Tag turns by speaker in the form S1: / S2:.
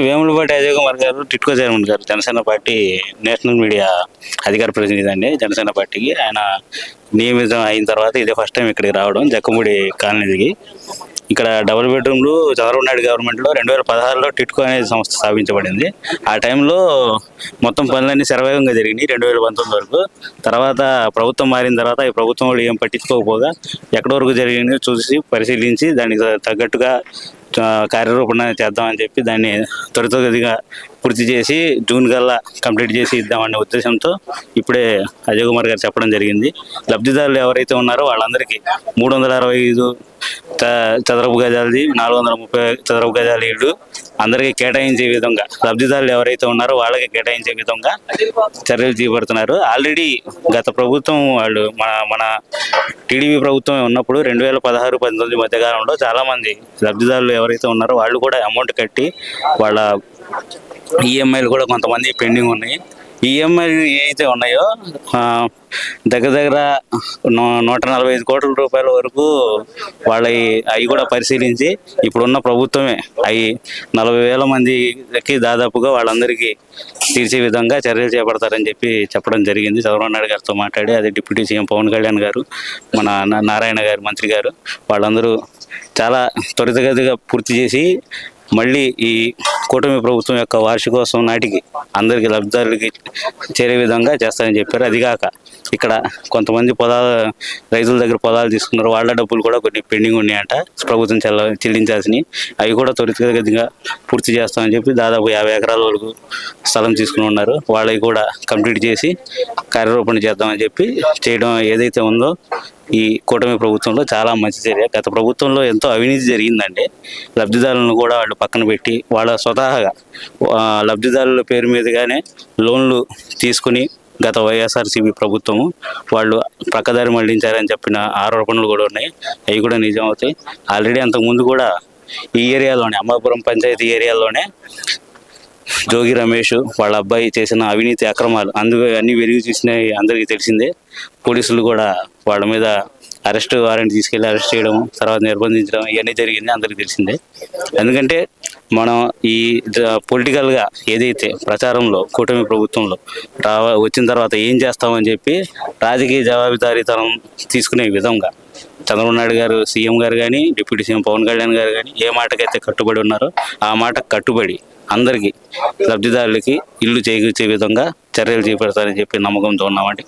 S1: వేములపాటి అజయ్ కుమార్ గారు టిట్కో చైర్మన్ గారు Janasena party national media అధికార ప్రతినిధి అండి జనసేన పార్టీకి. ఆయన నియమితం అయిన తర్వాత ఇదే ఫస్ట్ టైం ఇక్కడికి రావడం జక్కముడి కాలనీకి. ఇక్కడ డబుల్ బెడ్రూమ్లు చంద్రబాబు నాయుడు గవర్నమెంట్లో 2016లో టిట్కో అనేది సంస్థ స్థాపించబడింది. ఆ టైంలో మొత్తం పనులన్నీ శరవేగంగా జరిగినాయి 2019 వరకు. తర్వాత ప్రభుత్వం మారిన తర్వాత ఈ ప్రభుత్వం వాళ్ళు ఏం పట్టించుకోకపోగా ఎక్కడి వరకు జరిగిందో చూసి పరిశీలించి దానికి తగ్గట్టుగా కార్యరూపణ చేద్దామని చెప్పి దాన్ని త్వరితగతిగా పూర్తి చేసి జూన్ కల్లా కంప్లీట్ చేసి ఇద్దామనే ఉద్దేశంతో ఇప్పుడే అజయ్ కుమార్ గారు చెప్పడం జరిగింది. లబ్ధిదారులు ఎవరైతే ఉన్నారో వాళ్ళందరికీ 365 చదరపు గజాలది 430 చదరపు గజాల ఇళ్ళు అందరికీ కేటాయించే విధంగా, లబ్ధిదారులు ఎవరైతే ఉన్నారో వాళ్ళకి కేటాయించే విధంగా చర్యలు చేపడుతున్నారు. ఆల్రెడీ గత ప్రభుత్వం వాళ్ళు మన టీడీపీ ప్రభుత్వం ఉన్నప్పుడు 2016-19 మధ్యకాలంలో చాలామంది లబ్ధిదారులు ఎవరైతే ఉన్నారో వాళ్ళు కూడా అమౌంట్ కట్టి వాళ్ళ ఈఎంఐలు కూడా కొంతమంది పెండింగ్ ఉన్నాయి. ఈఎంఐలు ఏవైతే ఉన్నాయో దగ్గర 145 కోట్ల రూపాయల వరకు వాళ్ళ అవి కూడా పరిశీలించి ఇప్పుడున్న ప్రభుత్వమే అవి 40,000 మందికి దాదాపుగా వాళ్ళందరికీ తీర్చే విధంగా చర్యలు చేపడతారని చెప్పి చెప్పడం జరిగింది. చంద్రబాబు నాయుడు గారితో మాట్లాడి అది డిప్యూటీ సీఎం పవన్ కళ్యాణ్ గారు, మన నారాయణ గారు మంత్రి గారు వాళ్ళందరూ చాలా త్వరితగతిగా పూర్తి చేసి మళ్ళీ ఈ కూటమి ప్రభుత్వం యొక్క వార్షికోత్సవం నాటికి అందరికీ లబ్ధిదారులకి చేరే విధంగా చేస్తారని చెప్పారు. అదిగాక ఇక్కడ కొంతమంది రైతుల దగ్గర పొలాలు తీసుకున్నారు, వాళ్ళ డబ్బులు కూడా కొన్ని పెండింగ్ ఉన్నాయంట ప్రభుత్వం చెల్లించాల్సినవి. అవి కూడా త్వరితగతిగా పూర్తి చేస్తామని చెప్పి దాదాపు 50 ఎకరాల వరకు స్థలం తీసుకుని ఉన్నారు. వాళ్ళవి కూడా కంప్లీట్ చేసి కార్యరూపణ చేద్దామని చెప్పి చేయడం ఏదైతే ఉందో ఈ కూటమి ప్రభుత్వంలో చాలా మంచి చర్య. గత ప్రభుత్వంలో ఎంతో అవినీతి జరిగిందండి. లబ్ధిదారులను కూడా వాళ్ళు పక్కన పెట్టి వాళ్ళ స్వతహాగా లబ్ధిదారుల పేరు మీదుగానే లోన్లు తీసుకుని గత వైఎస్ఆర్సీపీ ప్రభుత్వము వాళ్ళు ప్రక్కదారి మళ్లించారని చెప్పిన ఆరోపణలు కూడా ఉన్నాయి. అవి కూడా నిజం అవుతాయి. ఆల్రెడీ అంతకుముందు కూడా ఈ ఏరియాలోనే అమ్మాపురం పంచాయతీ ఏరియాలోనే జోగి రమేష్ వాళ్ళ అబ్బాయి చేసిన అవినీతి అక్రమాలు అన్ని వెలుగు చూసినాయి అందరికీ తెలిసిందే. పోలీసులు కూడా వాళ్ళ మీద అరెస్ట్ వారెంట్ తీసుకెళ్ళి అరెస్ట్ చేయడం, తర్వాత నిర్బంధించడం ఇవన్నీ జరిగింది అందరికీ తెలిసిందే. ఎందుకంటే మనం ఈ పొలిటికల్గా ఏదైతే ప్రచారంలో కూటమి ప్రభుత్వంలో వచ్చిన తర్వాత ఏం చేస్తామని చెప్పి రాజకీయ జవాబుదారీతనం తీసుకునే విధంగా చంద్రబాబు నాయుడు గారు సీఎం గారు కానీ డిప్యూటీ సీఎం పవన్ కళ్యాణ్ గారు కానీ ఏ మాటకైతే కట్టుబడి ఉన్నారో ఆ మాటకు కట్టుబడి అందరికీ లబ్ధిదారులకి ఇల్లు చేకూర్చే విధంగా చర్యలు చేపడతారని చెప్పి నమ్మకంతో ఉన్నామండి.